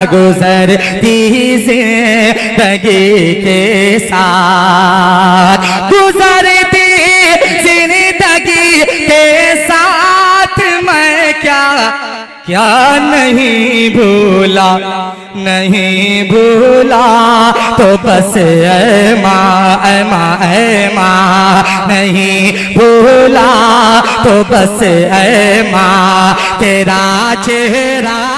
गुजरती जिंदगी के साथ, गुजरती जिंदगी के साथ मैं क्या क्या नहीं भूला, नहीं भूला तो बस ऐ माँ, ऐ माँ, ऐ माँ, नहीं भूला तो बस ऐ माँ तेरा चेहरा